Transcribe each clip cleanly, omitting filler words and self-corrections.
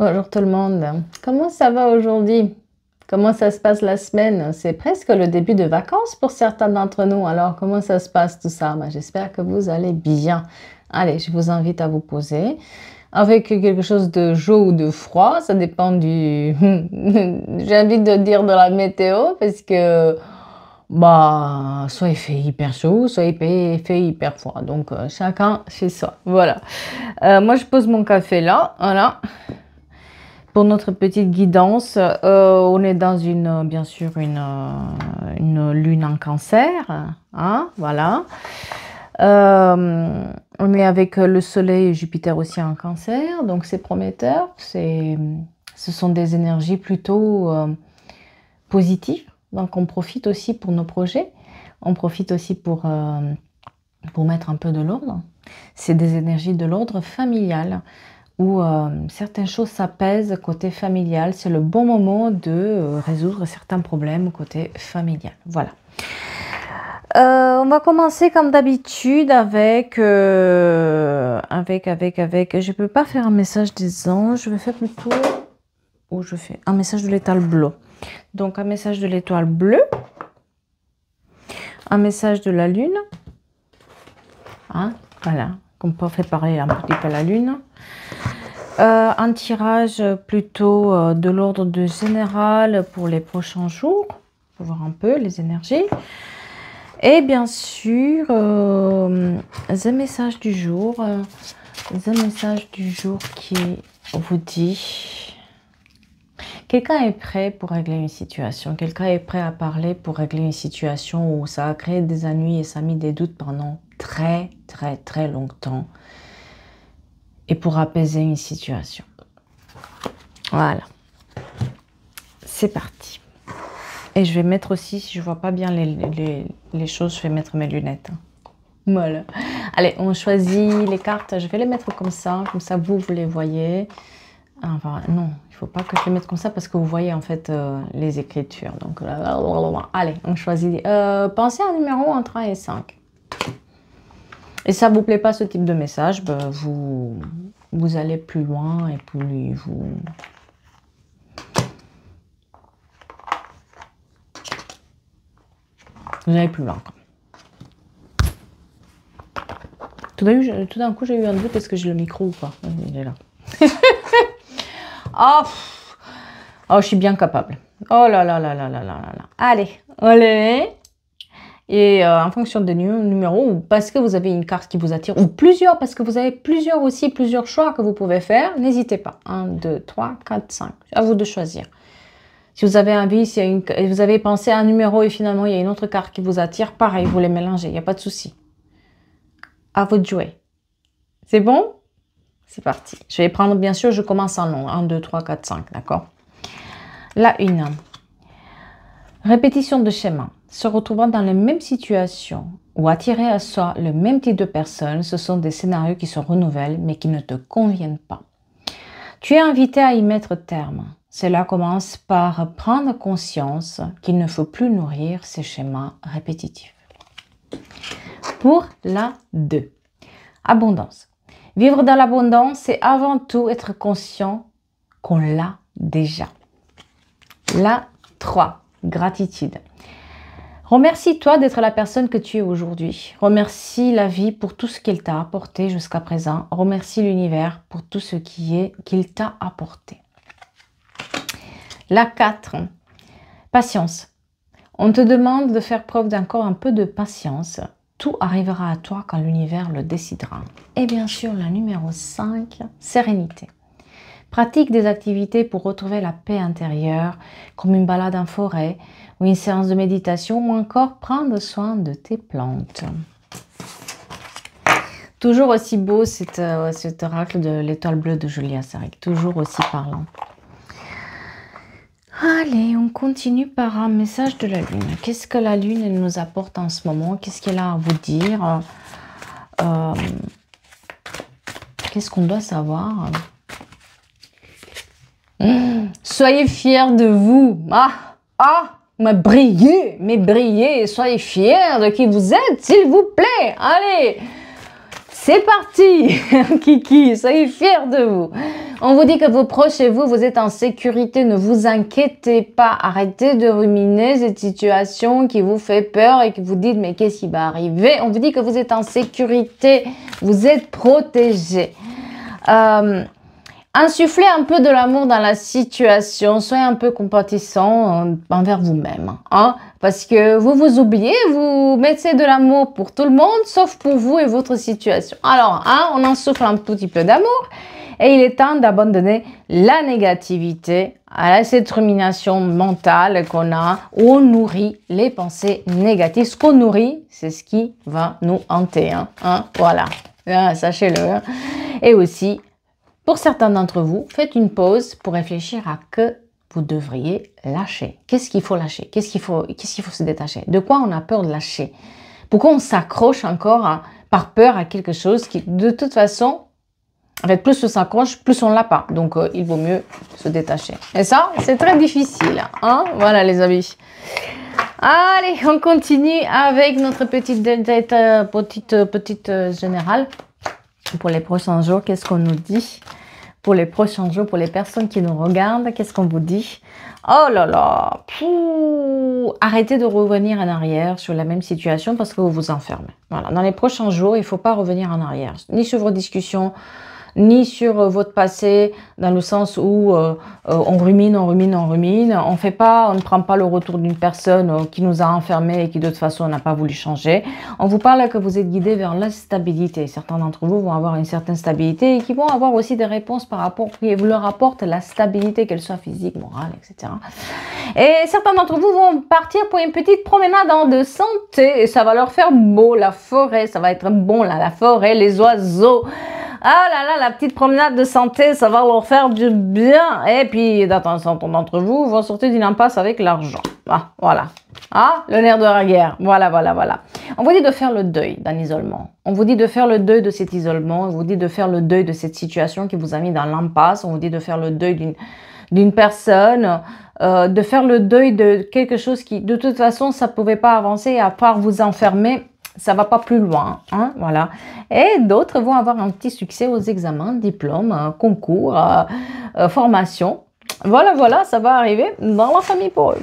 Bonjour tout le monde. Comment ça va aujourd'hui? Comment ça se passe la semaine? C'est presque le début de vacances pour certains d'entre nous. Alors, comment ça se passe tout ça? J'espère que vous allez bien. Allez, je vous invite à vous poser avec quelque chose de chaud ou de froid. Ça dépend du... J'ai envie de dire de la météo parce que... soit il fait hyper chaud, soit il fait hyper froid. Donc, chacun chez soi. Voilà. Moi, je pose mon café là. Voilà. Pour notre petite guidance, on est dans bien sûr une lune en cancer, hein, voilà. On est avec le soleil et Jupiter aussi en cancer, donc c'est prometteur. Ce sont des énergies plutôt positives, donc on profite aussi pour nos projets, on profite aussi pour mettre un peu de l'ordre. C'est des énergies de l'ordre familial, où certaines choses s'apaisent côté familial. C'est le bon moment de résoudre certains problèmes côté familial. Voilà. On va commencer comme d'habitude avec... Je ne peux pas faire un message des anges. Je vais faire plutôt... Ou je fais un message de l'étoile bleue. Donc un message de l'étoile bleue. Un message de la lune. Hein, voilà. On peut préparer un petit peu la lune. Un tirage plutôt de l'ordre de général pour les prochains jours, pour voir un peu les énergies. Et bien sûr, un message du jour, qui vous dit, quelqu'un est prêt pour régler une situation, quelqu'un est prêt à parler pour régler une situation où ça a créé des ennuis et ça a mis des doutes pendant très longtemps. Et pour apaiser une situation. Voilà. C'est parti. Et je vais mettre aussi, si je ne vois pas bien les choses, je vais mettre mes lunettes. Voilà. Allez, on choisit les cartes. Je vais les mettre comme ça vous les voyez. Enfin, non, il ne faut pas que je les mette comme ça parce que vous voyez en fait les écritures. Donc, allez, on choisit. Pensez à un numéro entre 1 et 5. Et ça ne vous plaît pas ce type de message, vous allez plus loin et plus vous... Vous allez plus loin. Tout d'un coup, j'ai eu un doute, est-ce que j'ai le micro ou pas? Il est là. Oh, je suis bien capable. Oh là là là là là là là. Allez. Et en fonction des numéros, ou parce que vous avez une carte qui vous attire, ou plusieurs, parce que vous avez plusieurs choix que vous pouvez faire, n'hésitez pas. 1, 2, 3, 4, 5. À vous de choisir. Si vous avez envie, si vous avez pensé à un numéro et finalement il y a une autre carte qui vous attire, pareil, vous les mélangez, il n'y a pas de souci. À vous de jouer. C'est bon? C'est parti. Je vais prendre, bien sûr, je commence en long. 1, 2, 3, 4, 5, d'accord? La 1. Répétition de schéma. Se retrouvant dans les mêmes situations ou attirer à soi le même type de personnes, ce sont des scénarios qui se renouvellent mais qui ne te conviennent pas. Tu es invité à y mettre terme. Cela commence par prendre conscience qu'il ne faut plus nourrir ces schémas répétitifs. Pour la 2. Abondance. Vivre dans l'abondance, c'est avant tout être conscient qu'on l'a déjà. La 3. Gratitude. Remercie-toi d'être la personne que tu es aujourd'hui. Remercie la vie pour tout ce qu'elle t'a apporté jusqu'à présent. Remercie l'univers pour tout ce qu'il t'a apporté. La 4. Patience. On te demande de faire preuve d'encore un peu de patience. Tout arrivera à toi quand l'univers le décidera. Et bien sûr, la numéro 5, sérénité. Pratique des activités pour retrouver la paix intérieure, comme une balade en forêt, ou une séance de méditation, ou encore prendre soin de tes plantes. Toujours aussi beau cet oracle de l'étoile bleue de Julia Sarek, toujours aussi parlant. Allez, on continue par un message de la Lune. Qu'est-ce que la Lune elle nous apporte en ce moment? Qu'est-ce qu'elle a à vous dire? Qu'est-ce qu'on doit savoir? Soyez fiers de vous. Mais brillez, soyez fiers de qui vous êtes, s'il vous plaît. Allez, c'est parti, Kiki, soyez fiers de vous. On vous dit que vos proches et vous, vous êtes en sécurité. Ne vous inquiétez pas. Arrêtez de ruminer cette situation qui vous fait peur et que vous dites, mais qu'est-ce qui va arriver? On vous dit que vous êtes en sécurité. Vous êtes protégé. Insufflez un peu de l'amour dans la situation. Soyez un peu compatissant envers vous-même. Hein? Parce que vous vous oubliez, vous mettez de l'amour pour tout le monde, sauf pour vous et votre situation. Alors, hein, on en souffle un tout petit peu d'amour. Et il est temps d'abandonner la négativité à cette rumination mentale qu'on a, où on nourrit les pensées négatives. Ce qu'on nourrit, c'est ce qui va nous hanter. Voilà, sachez-le. Hein. Et aussi, pour certains d'entre vous, faites une pause pour réfléchir à que vous devriez lâcher. Qu'est-ce qu'il faut lâcher? Qu'est-ce qu'il faut se détacher? De quoi on a peur de lâcher? Pourquoi on s'accroche encore par peur à quelque chose qui, de toute façon, en fait, plus on s'accroche, plus on l'a pas. Donc, il vaut mieux se détacher. Et ça, c'est très difficile. Hein? Voilà, les amis. Allez, on continue avec notre petite générale. Pour les prochains jours, qu'est-ce qu'on nous dit? Pour les prochains jours, pour les personnes qui nous regardent, qu'est-ce qu'on vous dit? Oh là là! Arrêtez de revenir en arrière sur la même situation parce que vous vous enfermez. Voilà. Dans les prochains jours, il ne faut pas revenir en arrière. Ni sur vos discussions, ni sur votre passé, dans le sens où on rumine, on ne prend pas le retour d'une personne qui nous a enfermés et qui de toute façon n'a pas voulu changer. On vous parle que vous êtes guidé vers la stabilité. Certains d'entre vous vont avoir une certaine stabilité et qui vont avoir aussi des réponses par rapport qui vous leur apportent la stabilité, qu'elle soit physique, morale, etc. Et certains d'entre vous vont partir pour une petite promenade de santé et ça va leur faire beau, la forêt, ça va être bon là, la forêt, les oiseaux. Ah là là, la petite promenade de santé, ça va leur faire du bien. Et puis, certains d'entre vous vont sortir d'une impasse avec l'argent. Ah, voilà. Ah, le nerf de la guerre. Voilà. On vous dit de faire le deuil d'un isolement. On vous dit de faire le deuil de cet isolement. On vous dit de faire le deuil de cette situation qui vous a mis dans l'impasse. On vous dit de faire le deuil d'une personne, de faire le deuil de quelque chose qui, de toute façon, ça ne pouvait pas avancer à part vous enfermer. Ça va pas plus loin, hein, voilà. Et d'autres vont avoir un petit succès aux examens, diplômes, concours, formation. Voilà, ça va arriver dans la famille pour eux.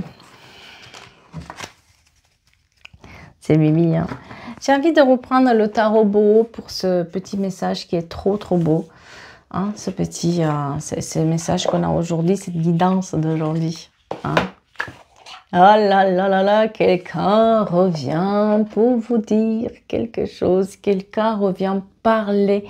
C'est Mimi, hein. J'ai envie de reprendre le tarot beau pour ce petit message qui est trop beau. Hein, ce message qu'on a aujourd'hui, cette guidance d'aujourd'hui. Hein. Ah là là, quelqu'un revient pour vous dire quelque chose, quelqu'un revient parler,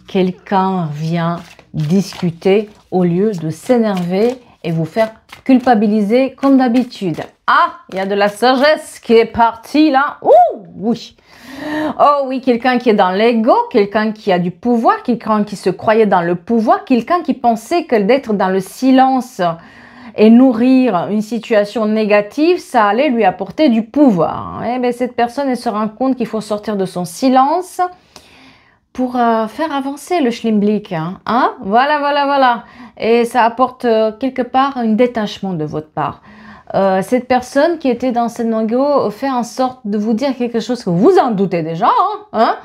quelqu'un vient discuter au lieu de s'énerver et vous faire culpabiliser comme d'habitude. Ah, il y a de la sagesse qui est partie là. Ouh, oui. Oh oui, quelqu'un qui est dans l'ego, quelqu'un qui a du pouvoir, quelqu'un qui se croyait dans le pouvoir, quelqu'un qui pensait que d'être dans le silence et nourrir une situation négative, ça allait lui apporter du pouvoir. Eh bien, cette personne, elle se rend compte qu'il faut sortir de son silence pour faire avancer le schlimblick. Hein? Voilà. Et ça apporte quelque part un détachement de votre part. Cette personne qui était dans cette ego fait en sorte de vous dire quelque chose que vous en doutez déjà. Hein?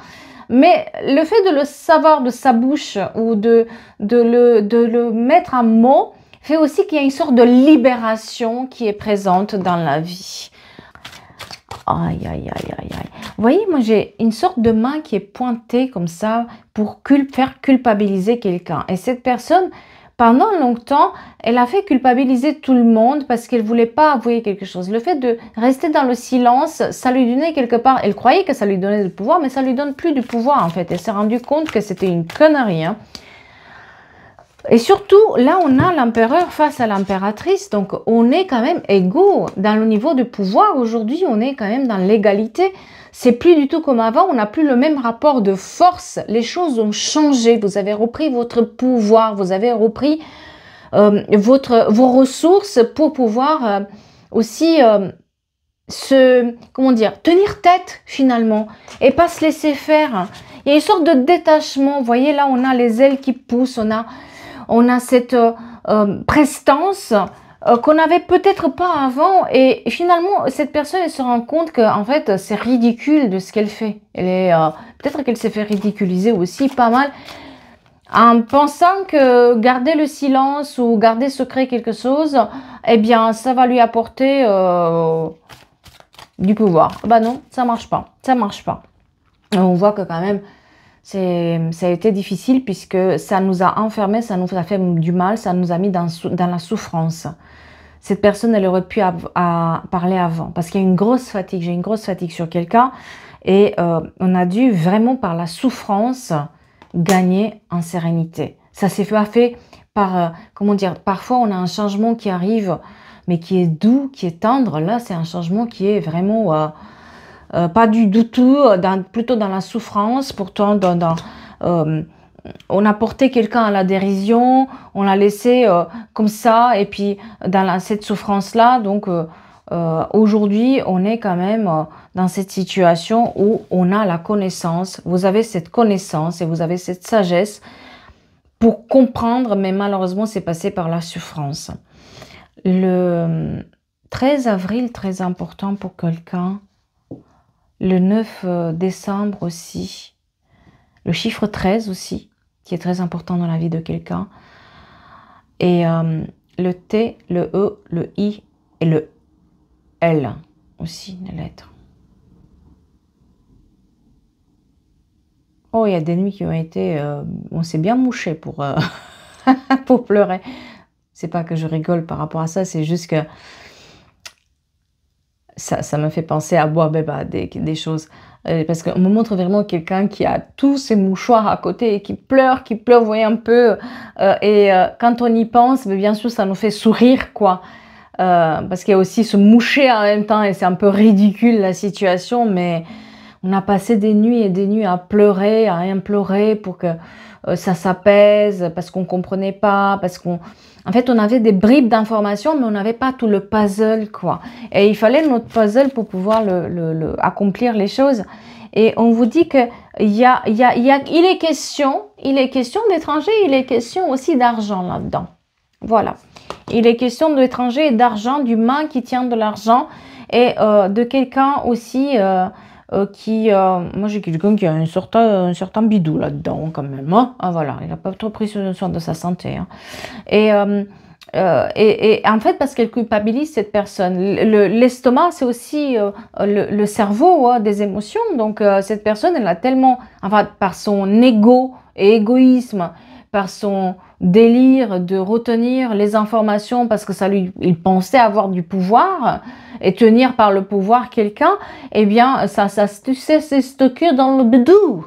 Mais le fait de le savoir de sa bouche ou de le mettre en mots, fait aussi qu'il y a une sorte de libération qui est présente dans la vie. Aïe. Vous voyez, moi j'ai une sorte de main qui est pointée comme ça pour faire culpabiliser quelqu'un. Et cette personne, pendant longtemps, elle a fait culpabiliser tout le monde parce qu'elle ne voulait pas avouer quelque chose. Le fait de rester dans le silence, ça lui donnait quelque part, elle croyait que ça lui donnait du pouvoir, mais ça lui donne plus du pouvoir en fait. Elle s'est rendue compte que c'était une connerie. Hein. Et surtout, là, on a l'empereur face à l'impératrice. Donc, on est quand même égaux dans le niveau de pouvoir. Aujourd'hui, on est quand même dans l'égalité. C'est plus du tout comme avant. On n'a plus le même rapport de force. Les choses ont changé. Vous avez repris votre pouvoir. Vous avez repris vos ressources pour pouvoir aussi tenir tête finalement et pas se laisser faire. Il y a une sorte de détachement. Vous voyez, là, on a les ailes qui poussent. On a cette prestance qu'on n'avait peut-être pas avant. Et finalement, cette personne, elle se rend compte qu'en fait, c'est ridicule de ce qu'elle fait. Peut-être qu'elle s'est fait ridiculiser aussi pas mal. en pensant que garder le silence ou garder secret quelque chose, eh bien, ça va lui apporter du pouvoir. Bah non, ça marche pas. Ça marche pas. Et on voit que quand même, ça a été difficile puisque ça nous a enfermés, ça nous a fait du mal, ça nous a mis dans la souffrance. Cette personne, elle aurait pu parler avant parce qu'il y a une grosse fatigue. J'ai une grosse fatigue sur quelqu'un et on a dû vraiment par la souffrance gagner en sérénité. Ça s'est fait par, comment dire, parfois on a un changement qui arrive, mais qui est doux, qui est tendre. Là, c'est un changement qui est vraiment pas du tout, plutôt dans la souffrance. Pourtant, on a porté quelqu'un à la dérision, on l'a laissé comme ça, et puis dans cette souffrance-là, donc aujourd'hui, on est quand même dans cette situation où on a la connaissance. Vous avez cette connaissance et vous avez cette sagesse pour comprendre, mais malheureusement, c'est passé par la souffrance. Le 13 avril, très important pour quelqu'un. Le 9 décembre aussi. Le chiffre 13 aussi, qui est très important dans la vie de quelqu'un. Et le T, le E, le I et le L aussi, les lettres. Oh, il y a des nuits qui ont été... on s'est bien mouché pour, pour pleurer. C'est pas que je rigole par rapport à ça, c'est juste que ça me fait penser à boire des choses. Parce qu'on me montre vraiment quelqu'un qui a tous ses mouchoirs à côté et qui pleure, vous voyez un peu. Quand on y pense, bien sûr, ça nous fait sourire, quoi. Parce qu'il y a aussi se moucher en même temps et c'est un peu ridicule la situation, mais on a passé des nuits et des nuits à pleurer, à implorer pour que ça s'apaise, parce qu'on comprenait pas, parce qu'on... En fait, on avait des bribes d'informations, mais on n'avait pas tout le puzzle, quoi. Et il fallait notre puzzle pour pouvoir accomplir les choses. Et on vous dit que il est question d'étrangers, il est question aussi d'argent là-dedans. Voilà. Il est question d'étrangers et d'argent, d'humains qui tient de l'argent et de quelqu'un aussi moi j'ai quelqu'un qui a un certain bidou là-dedans quand même. Hein. Ah, voilà, il n'a pas trop pris soin de sa santé. Hein. Et en fait, parce qu'elle culpabilise cette personne. L'estomac, c'est aussi le cerveau des émotions. Donc, cette personne, elle a tellement, enfin, par son ego et égoïsme, par son délire de retenir les informations parce que il pensait avoir du pouvoir et tenir par le pouvoir quelqu'un, eh bien, tu sais, c'est stocké dans le bidou.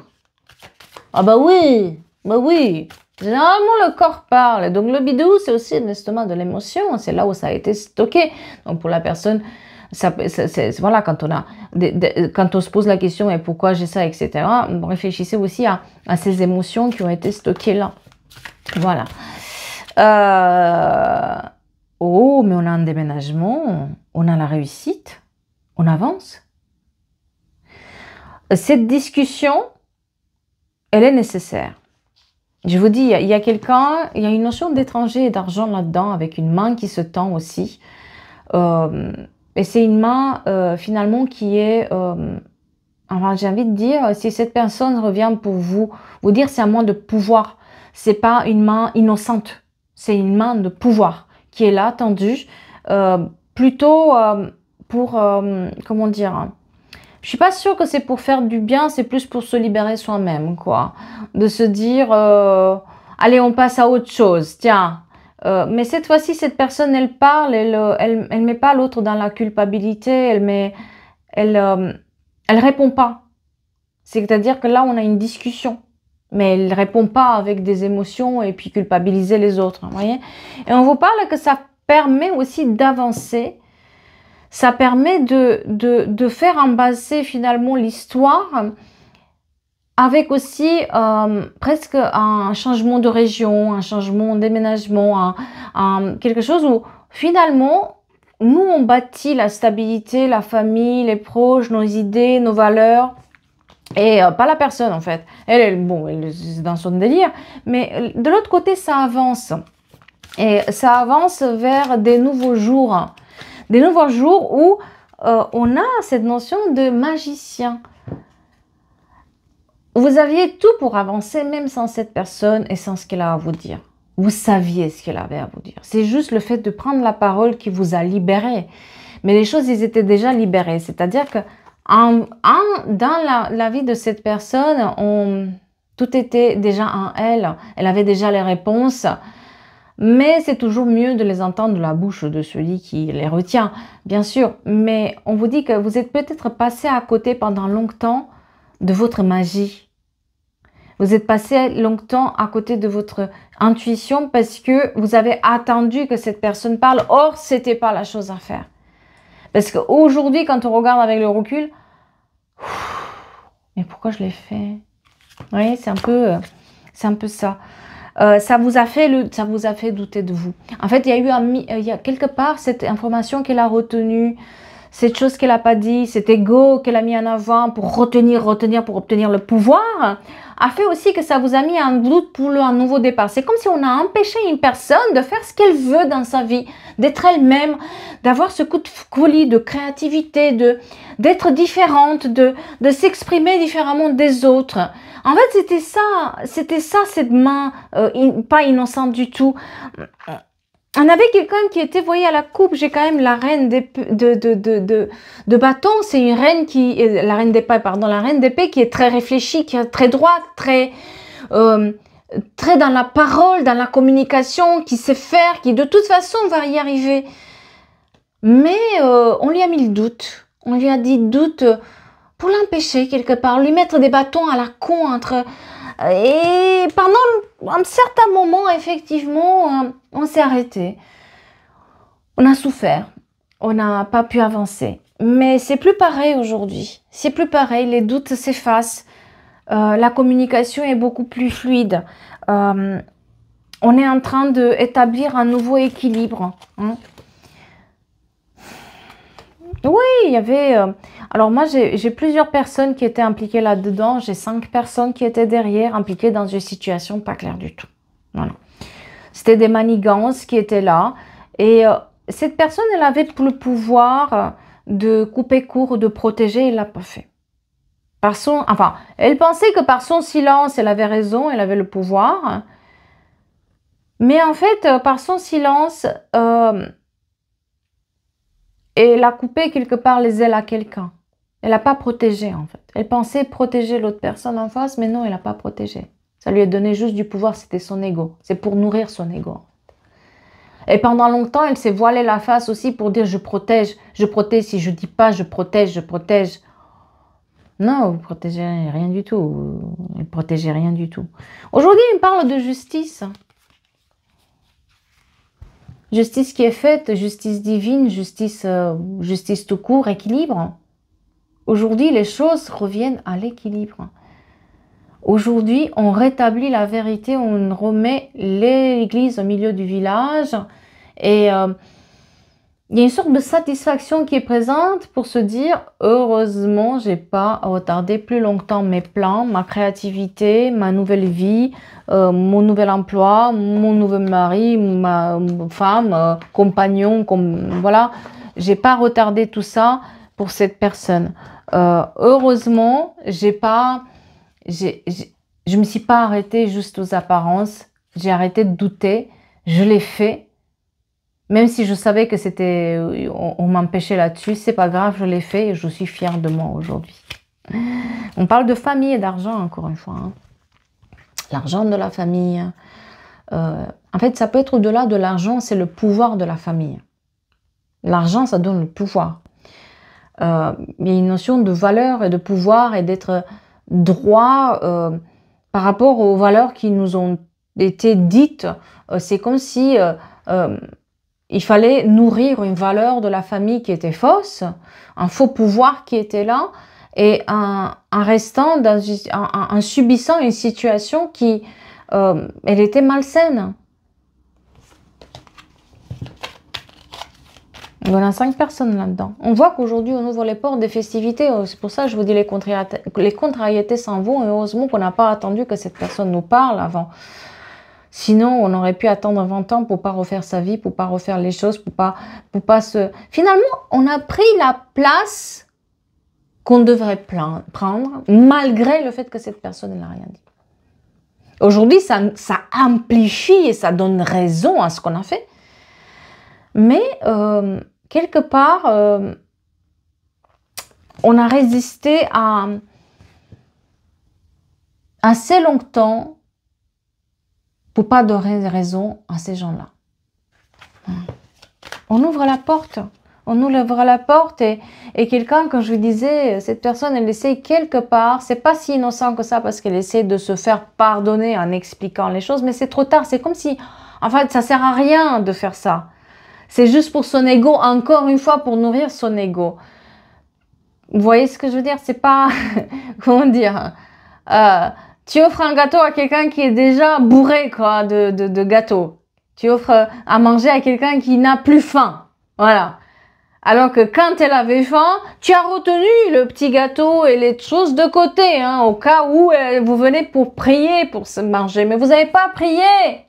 Ah bah oui, bah oui. Généralement, le corps parle. Donc, le bidou, c'est aussi l'estomac de l'émotion. C'est là où ça a été stocké. Donc, pour la personne, voilà, quand on se pose la question, et pourquoi j'ai ça, etc., réfléchissez aussi à ces émotions qui ont été stockées là. Voilà. Oh, mais on a un déménagement, on a la réussite, on avance. Cette discussion, elle est nécessaire. Je vous dis, il y a quelqu'un, il y a une notion d'étranger et d'argent là-dedans, avec une main qui se tend aussi. Et c'est une main, finalement, qui est... enfin, j'ai envie de dire, si cette personne revient pour vous dire c'est un moins de pouvoir, c'est pas une main innocente, c'est une main de pouvoir qui est là, tendue, plutôt pour, comment dire, je suis pas sûre que c'est pour faire du bien, c'est plus pour se libérer soi-même, quoi. De se dire, allez, on passe à autre chose, tiens. Mais cette fois-ci, cette personne, elle parle, elle met pas l'autre dans la culpabilité, elle répond pas. C'est-à-dire que là, on a une discussion. Mais elle répond pas avec des émotions et puis culpabiliser les autres, vous voyez. Et on vous parle que ça permet aussi d'avancer. Ça permet de faire embaser finalement l'histoire avec aussi presque un changement de région, un changement d'éménagement, quelque chose où finalement, nous, on bâtit la stabilité, la famille, les proches, nos idées, nos valeurs. Et pas la personne en fait. Elle est dans son délire. Mais de l'autre côté, ça avance. Et ça avance vers des nouveaux jours. Des nouveaux jours où on a cette notion de magicien. Vous aviez tout pour avancer, même sans cette personne et sans ce qu'elle a à vous dire. Vous saviez ce qu'elle avait à vous dire. C'est juste le fait de prendre la parole qui vous a libéré. Mais les choses, ils étaient déjà libérées. C'est-à-dire que dans la vie de cette personne, tout était déjà en elle. Elle avait déjà les réponses. Mais c'est toujours mieux de les entendre de la bouche de celui qui les retient, bien sûr. Mais on vous dit que vous êtes peut-être passé à côté pendant longtemps de votre magie. Vous êtes passé longtemps à côté de votre intuition parce que vous avez attendu que cette personne parle. Or, ce n'était pas la chose à faire. Parce qu'aujourd'hui, quand on regarde avec le recul, mais pourquoi je l'ai fait? Oui, c'est un peu ça. Ça vous a fait douter de vous. En fait, il y a quelque part cette information qu'elle a retenue, cette chose qu'elle n'a pas dit, cet ego qu'elle a mis en avant pour retenir, pour obtenir le pouvoir, a fait aussi que ça vous a mis en doute pour un nouveau départ. C'est comme si on a empêché une personne de faire ce qu'elle veut dans sa vie, d'être elle-même, d'avoir ce coup de folie, de créativité, d'être différente, de s'exprimer différemment des autres. En fait, c'était ça cette main pas innocente du tout. On avait quelqu'un qui était, vous voyez, à la coupe, j'ai quand même la reine de bâton, c'est une reine la reine d'épée qui est très réfléchie, qui est très droite, très dans la parole, dans la communication, qui sait faire, qui de toute façon va y arriver. Mais on lui a mis le doute, on lui a dit doute pour l'empêcher quelque part, lui mettre des bâtons à la con entre... Et pendant un certain moment, effectivement, on s'est arrêté. On a souffert. On n'a pas pu avancer. Mais c'est plus pareil aujourd'hui. C'est plus pareil. Les doutes s'effacent. La communication est beaucoup plus fluide. On est en train d'établir un nouveau équilibre. Hein. Oui, il y avait... alors moi, j'ai plusieurs personnes qui étaient impliquées là-dedans. J'ai 5 personnes qui étaient derrière, impliquées dans une situation pas claire du tout. Voilà. C'était des manigances qui étaient là. Et cette personne, elle avait le pouvoir de couper court, de protéger. Elle ne l'a pas fait. Enfin, elle pensait que par son silence, elle avait raison, elle avait le pouvoir. Mais en fait, par son silence... et elle a coupé quelque part les ailes à quelqu'un. Elle n'a pas protégé en fait. Elle pensait protéger l'autre personne en face, mais non, elle n'a pas protégé. Ça lui a donné juste du pouvoir, c'était son ego. C'est pour nourrir son ego. Et pendant longtemps, elle s'est voilée la face aussi pour dire je protège. Si je dis pas je protège. Non, vous ne protégez rien du tout. Vous ne protégez rien du tout. Aujourd'hui, il parle de justice. Justice qui est faite, justice divine, justice tout court, équilibre. Aujourd'hui, les choses reviennent à l'équilibre. Aujourd'hui, on rétablit la vérité, on remet l'église au milieu du village. Et il y a une sorte de satisfaction qui est présente pour se dire « Heureusement, je n'ai pas retardé plus longtemps mes plans, ma créativité, ma nouvelle vie, mon nouvel emploi, mon nouvel mari, ma femme, compagnon, voilà. Je n'ai pas retardé tout ça pour cette personne. Heureusement, je me suis pas arrêtée juste aux apparences. J'ai arrêté de douter. Je l'ai fait. Même si je savais que c'était, on m'empêchait là-dessus, c'est pas grave, je l'ai fait et je suis fière de moi aujourd'hui. On parle de famille et d'argent, encore une fois. Hein. L'argent de la famille. En fait, ça peut être au-delà de l'argent, c'est le pouvoir de la famille. L'argent, ça donne le pouvoir. Il y a une notion de valeur et de pouvoir et d'être droit par rapport aux valeurs qui nous ont été dites. C'est comme si... il fallait nourrir une valeur de la famille qui était fausse, un faux pouvoir qui était là, et en subissant une situation qui, elle était malsaine. Il y en a 5 personnes là-dedans. On voit qu'aujourd'hui, on ouvre les portes des festivités. C'est pour ça que je vous dis les contrariétés s'en vont. Et heureusement qu'on n'a pas attendu que cette personne nous parle avant. Sinon, on aurait pu attendre 20 ans pour pas refaire sa vie, pour pas refaire les choses, pour pas se... Finalement, on a pris la place qu'on devrait prendre, malgré le fait que cette personne n'a rien dit. Aujourd'hui, ça amplifie et ça donne raison à ce qu'on a fait. Mais quelque part, on a résisté à assez longtemps pour pas donner raison à ces gens-là. On ouvre la porte. On ouvre la porte et quelqu'un, quand je vous disais, cette personne, elle essaie quelque part, c'est pas si innocent que ça parce qu'elle essaie de se faire pardonner en expliquant les choses, mais c'est trop tard. C'est comme si, en fait, ça sert à rien de faire ça. C'est juste pour son ego, encore une fois, pour nourrir son ego. Vous voyez ce que je veux dire? C'est pas, comment dire, tu offres un gâteau à quelqu'un qui est déjà bourré, quoi, de gâteau. Tu offres à manger à quelqu'un qui n'a plus faim. Voilà. Alors que quand elle avait faim, tu as retenu le petit gâteau et les choses de côté, hein, au cas où vous venez pour prier, pour se manger. Mais vous n'avez pas prié.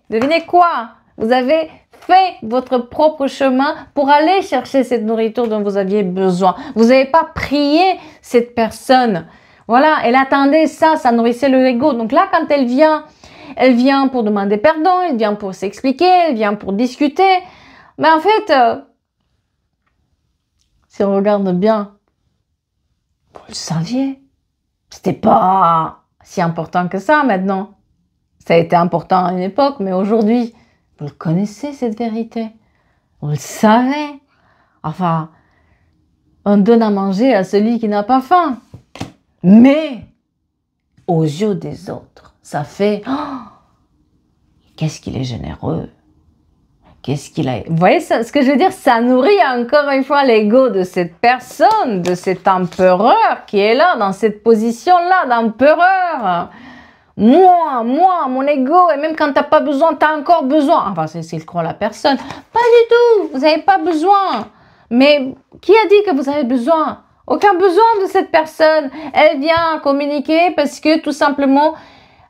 Devinez quoi? Vous avez fait votre propre chemin pour aller chercher cette nourriture dont vous aviez besoin. Vous n'avez pas prié cette personne. Voilà, elle attendait ça, ça nourrissait le ego. Donc là, quand elle vient pour demander pardon, elle vient pour s'expliquer, elle vient pour discuter. Mais en fait, si on regarde bien, vous le saviez. C'était pas si important que ça maintenant. Ça a été important à une époque, mais aujourd'hui, vous le connaissez cette vérité. Vous le savez. Enfin, on donne à manger à celui qui n'a pas faim. Mais, aux yeux des autres, ça fait... Oh, qu'est-ce qu'il est généreux. Qu'est-ce qu'il a... Vous voyez ce que je veux dire? Ça nourrit encore une fois l'ego de cette personne, de cet empereur qui est là, dans cette position-là d'empereur. Moi, mon ego, et même quand tu n'as pas besoin, tu as encore besoin. Enfin, c'est ce qu'il croit la personne. Pas du tout, vous n'avez pas besoin. Mais qui a dit que vous avez besoin? Aucun besoin de cette personne. Elle vient communiquer parce que tout simplement...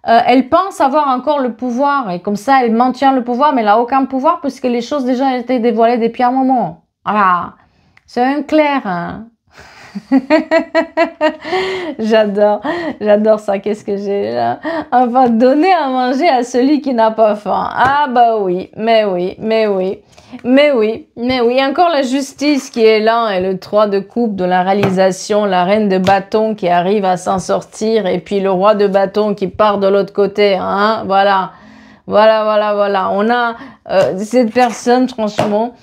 elle pense avoir encore le pouvoir et comme ça elle maintient le pouvoir mais elle n'a aucun pouvoir puisque les choses déjà étaient dévoilées depuis un moment. Voilà, c'est un clair. Hein. J'adore ça. Qu'est-ce que j'ai là? Enfin, donner à manger à celui qui n'a pas faim. Ah bah oui, mais oui, mais oui. Mais oui, mais oui, encore la justice qui est là et le 3 de coupe de la réalisation, la reine de bâton qui arrive à s'en sortir et puis le roi de bâton qui part de l'autre côté, hein, voilà, voilà. On a cette personne, franchement,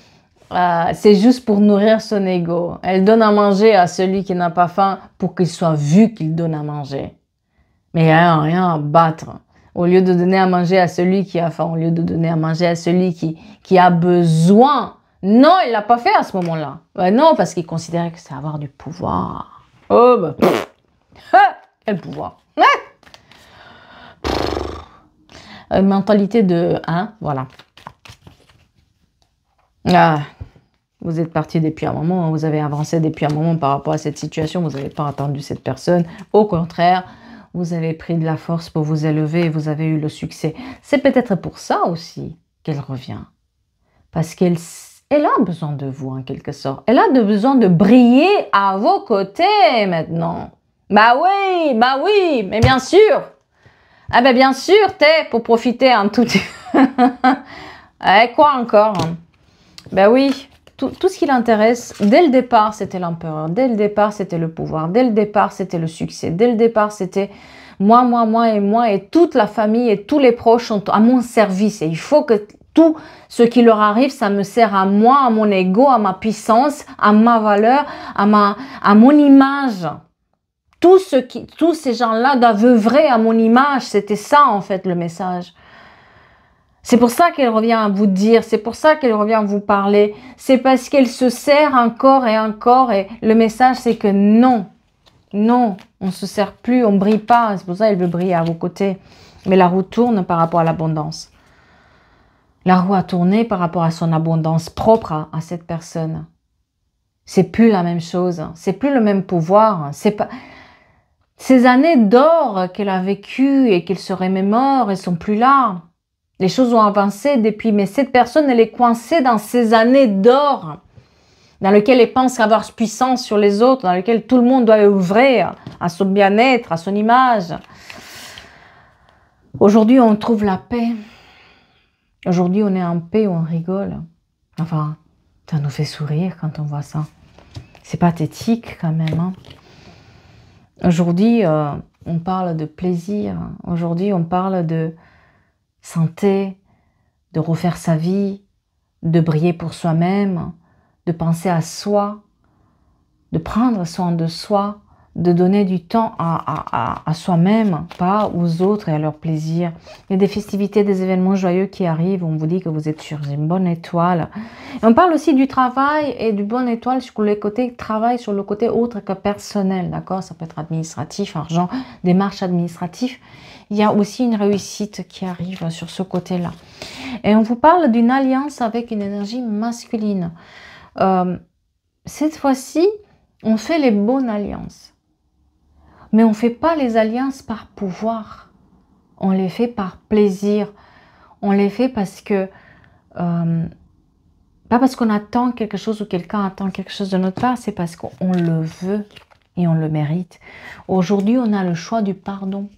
c'est juste pour nourrir son ego. Elle donne à manger à celui qui n'a pas faim pour qu'il soit vu qu'il donne à manger. Mais rien à battre. Au lieu de donner à manger à celui qui a faim, au lieu de donner à manger à celui qui a besoin. Non, il ne l'a pas fait à ce moment-là. Non, parce qu'il considérait que c'est avoir du pouvoir. Oh, bah, quel pouvoir. Mentalité de... Hein, voilà. Ah, vous êtes parti depuis un moment, vous avez avancé depuis un moment par rapport à cette situation, vous n'avez pas attendu cette personne. Au contraire, vous avez pris de la force pour vous élever et vous avez eu le succès. C'est peut-être pour ça aussi qu'elle revient. Parce qu'elle a besoin de vous en quelque sorte. Elle a besoin de briller à vos côtés maintenant. Bah oui, mais bien sûr. Ah ben bien sûr, pour profiter un tout petit peu. Quoi encore? Ben oui, tout ce qui l'intéresse, dès le départ, c'était l'empereur. Dès le départ, c'était le pouvoir. Dès le départ, c'était le succès. Dès le départ, c'était moi et toute la famille et tous les proches sont à mon service. Et il faut que tout ce qui leur arrive, ça me sert à moi, à mon ego, à ma puissance, à ma valeur, à mon image. Tous ces gens-là doivent œuvrer à mon image. C'était ça, en fait, le message. C'est pour ça qu'elle revient à vous dire, c'est pour ça qu'elle revient à vous parler. C'est parce qu'elle se sert encore et encore. Et le message, c'est que non, on ne se sert plus, on ne brille pas. C'est pour ça qu'elle veut briller à vos côtés. Mais la roue tourne par rapport à l'abondance. La roue a tourné par rapport à son abondance propre à cette personne. C'est plus la même chose. C'est plus le même pouvoir. C'est pas... Ces années d'or qu'elle a vécues et qu'elle se remémore, elles sont plus là. Les choses ont avancé depuis, mais cette personne, elle est coincée dans ces années d'or. dans lequel elle pense avoir puissance sur les autres, dans lequel tout le monde doit œuvrer à son bien-être, à son image. Aujourd'hui, on trouve la paix. Aujourd'hui, on est en paix, on rigole. Enfin, ça nous fait sourire quand on voit ça. C'est pathétique quand même. Hein. Aujourd'hui, on parle de plaisir. Aujourd'hui, on parle de santé, de refaire sa vie, de briller pour soi-même, de penser à soi, de prendre soin de soi, de donner du temps à soi-même, pas aux autres et à leur plaisir. Il y a des festivités, des événements joyeux qui arrivent, on vous dit que vous êtes sur une bonne étoile. Et on parle aussi du travail et du bonne étoile sur le côté travail, sur le côté autre que personnel, d'accord? Ça peut être administratif, argent, démarches administratives. Il y a aussi une réussite qui arrive sur ce côté-là. Et on vous parle d'une alliance avec une énergie masculine. Cette fois-ci, on fait les bonnes alliances. Mais on ne fait pas les alliances par pouvoir. On les fait par plaisir. On les fait parce que... pas parce qu'on attend quelque chose ou quelqu'un attend quelque chose de notre part, c'est parce qu'on le veut et on le mérite. Aujourd'hui, on a le choix du pardon.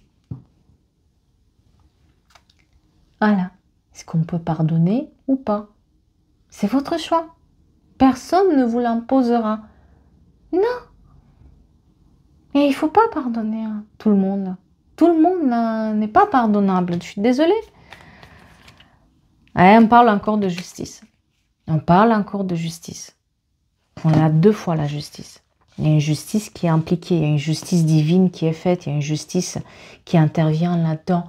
Voilà. Est-ce qu'on peut pardonner ou pas? C'est votre choix. Personne ne vous l'imposera. Non. Et il ne faut pas pardonner à tout le monde. Tout le monde n'est pas pardonnable. Je suis désolée. Ouais, on parle encore de justice. On parle encore de justice. On a deux fois la justice. Il y a une justice qui est impliquée. Il y a une justice divine qui est faite. Il y a une justice qui intervient là-dedans.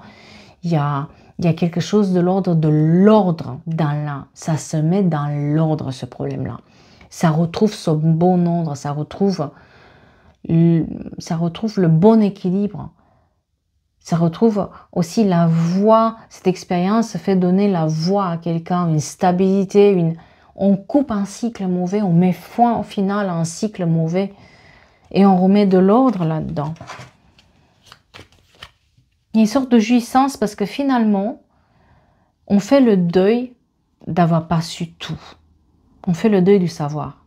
Il y a quelque chose de l'ordre dans là. Ça se met dans l'ordre, ce problème-là. Ça retrouve son bon ordre. Ça retrouve le bon équilibre. Ça retrouve aussi la voie. Cette expérience fait donner la voie à quelqu'un, une stabilité. On coupe un cycle mauvais, on met fin au final à un cycle mauvais et on remet de l'ordre là-dedans. Il y a une sorte de jouissance parce que finalement, on fait le deuil d'avoir pas su tout. On fait le deuil du savoir.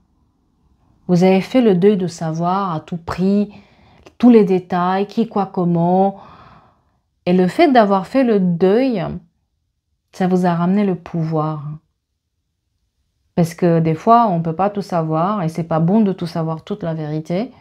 Vous avez fait le deuil de savoir à tout prix, tous les détails, qui, quoi, comment. Et le fait d'avoir fait le deuil, ça vous a ramené le pouvoir. Parce que des fois, on ne peut pas tout savoir et c'est pas bon de tout savoir, toute la vérité.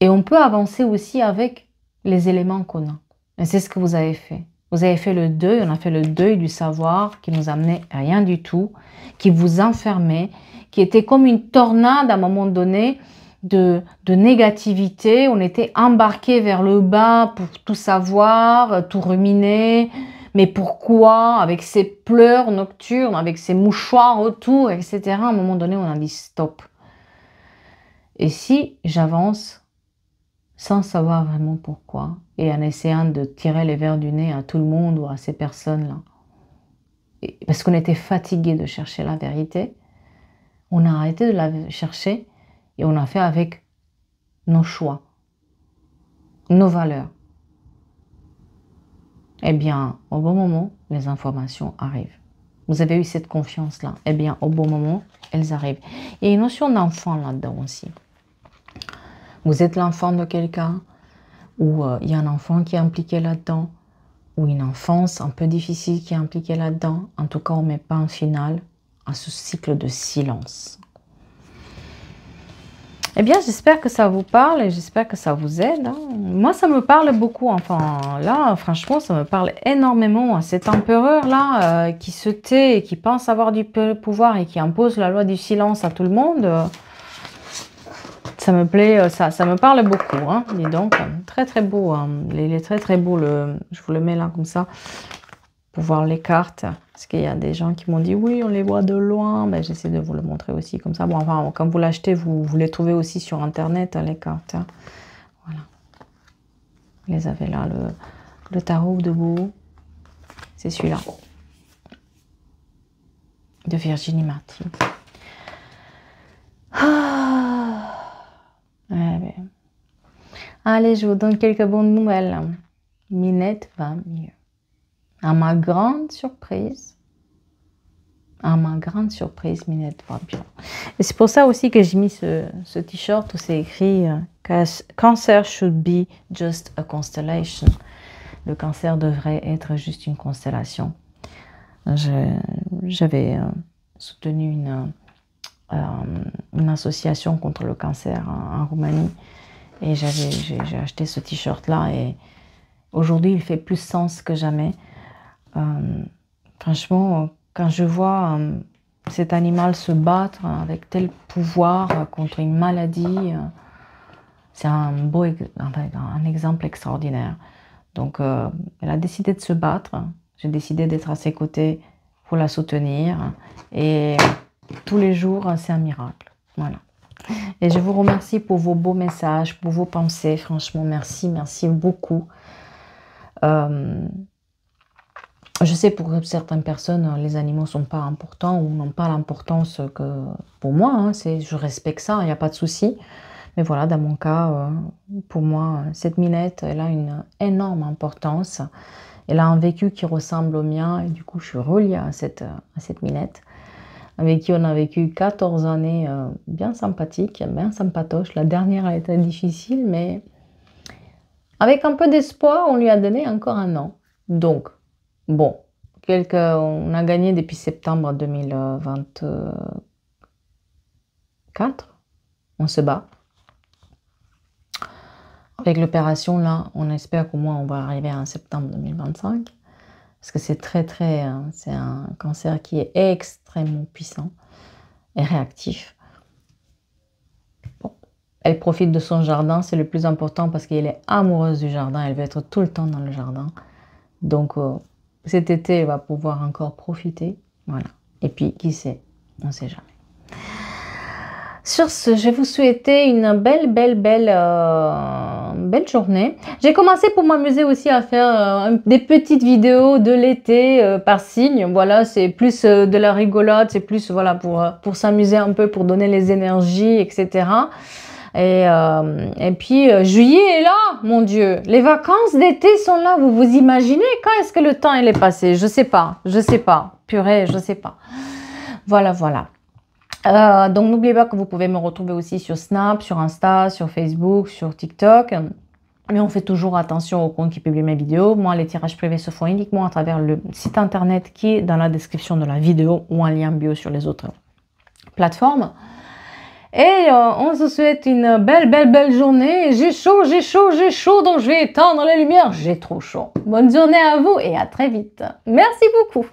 Et on peut avancer aussi avec les éléments qu'on a. Et c'est ce que vous avez fait. Vous avez fait le deuil, on a fait le deuil du savoir qui nous amenait à rien du tout, qui vous enfermait, qui était comme une tornade à un moment donné de négativité. On était embarqué vers le bas pour tout savoir, tout ruminer. Mais pourquoi? Avec ces pleurs nocturnes, avec ces mouchoirs autour, etc. À un moment donné, on a dit stop. Et si j'avance sans savoir vraiment pourquoi, et en essayant de tirer les verres du nez à tout le monde ou à ces personnes-là, parce qu'on était fatigué de chercher la vérité, on a arrêté de la chercher et on a fait avec nos choix, nos valeurs. Eh bien, au bon moment, les informations arrivent. Vous avez eu cette confiance-là. Eh bien, au bon moment, elles arrivent. Il y a une notion d'enfant là-dedans aussi. Vous êtes l'enfant de quelqu'un, ou il y a un enfant qui est impliqué là-dedans, ou une enfance un peu difficile qui est impliquée là-dedans. En tout cas, on ne met pas un final à ce cycle de silence. Eh bien, j'espère que ça vous parle et j'espère que ça vous aide. Hein. Moi, ça me parle beaucoup. Enfin, là, franchement, ça me parle énormément. Cet empereur-là qui se tait et qui pense avoir du pouvoir et qui impose la loi du silence à tout le monde, ça me plaît, ça me parle beaucoup. Hein, dis donc, très très beau. Hein. Il est très très beau. Je vous le mets là comme ça pour voir les cartes. Parce qu'il y a des gens qui m'ont dit oui, on les voit de loin. Ben, j'essaie de vous le montrer aussi comme ça. Bon, enfin, quand vous l'achetez, vous les trouvez aussi sur Internet, hein, les cartes. Hein. Voilà. Vous les avez là, le tarot debout. C'est celui-là. De Virginie Martin. Ah. Ouais, ben. Allez, je vous donne quelques bonnes nouvelles. Minette va mieux. À ma grande surprise, À ma grande surprise, Minette va bien. Et c'est pour ça aussi que j'ai mis ce t-shirt où c'est écrit Cancer should be just a constellation. Le cancer devrait être juste une constellation. J'avais soutenu une association contre le cancer en Roumanie et j'ai acheté ce t-shirt-là et aujourd'hui il fait plus sens que jamais. Franchement, quand je vois cet animal se battre avec tel pouvoir contre une maladie, c'est un exemple extraordinaire. Donc, elle a décidé de se battre. J'ai décidé d'être à ses côtés pour la soutenir. Et tous les jours, c'est un miracle. Voilà. Et je vous remercie pour vos beaux messages, pour vos pensées. Franchement, merci, merci beaucoup. Je sais pour certaines personnes, les animaux ne sont pas importants ou n'ont pas l'importance que pour moi. Hein, je respecte ça, il n'y a pas de souci. Mais voilà, dans mon cas, pour moi, cette Minette, elle a une énorme importance. Elle a un vécu qui ressemble au mien et du coup, je suis reliée à cette Minette, avec qui on a vécu 14 années bien sympathiques, bien sympatoches. La dernière a été difficile, mais avec un peu d'espoir, on lui a donné encore un an. Donc, bon, on a gagné depuis septembre 2024. On se bat. Avec l'opération, là, on espère qu'au moins on va arriver en septembre 2025. Parce que c'est c'est un cancer qui est extrêmement puissant et réactif. Bon. Elle profite de son jardin, c'est le plus important parce qu'elle est amoureuse du jardin. Elle veut être tout le temps dans le jardin. Donc, cet été, elle va pouvoir encore profiter. Voilà. Et puis, qui sait, on ne sait jamais. Sur ce, je vais vous souhaiter une belle journée. J'ai commencé pour m'amuser aussi à faire des petites vidéos de l'été par signe. Voilà, c'est plus de la rigolade, c'est plus voilà, pour s'amuser un peu, pour donner les énergies, etc. Et puis, juillet est là, mon Dieu. Les vacances d'été sont là. Vous vous imaginez quand est-ce que le temps il est passé? Je sais pas. Purée, je sais pas. Voilà. Donc, n'oubliez pas que vous pouvez me retrouver aussi sur Snap, sur Insta, sur Facebook, sur TikTok. Mais on fait toujours attention aux comptes qui publient mes vidéos. Moi, les tirages privés se font uniquement à travers le site internet qui est dans la description de la vidéo ou un lien bio sur les autres plateformes. Et on se souhaite une belle journée. J'ai chaud, donc je vais éteindre les lumières. J'ai trop chaud. Bonne journée à vous et à très vite. Merci beaucoup.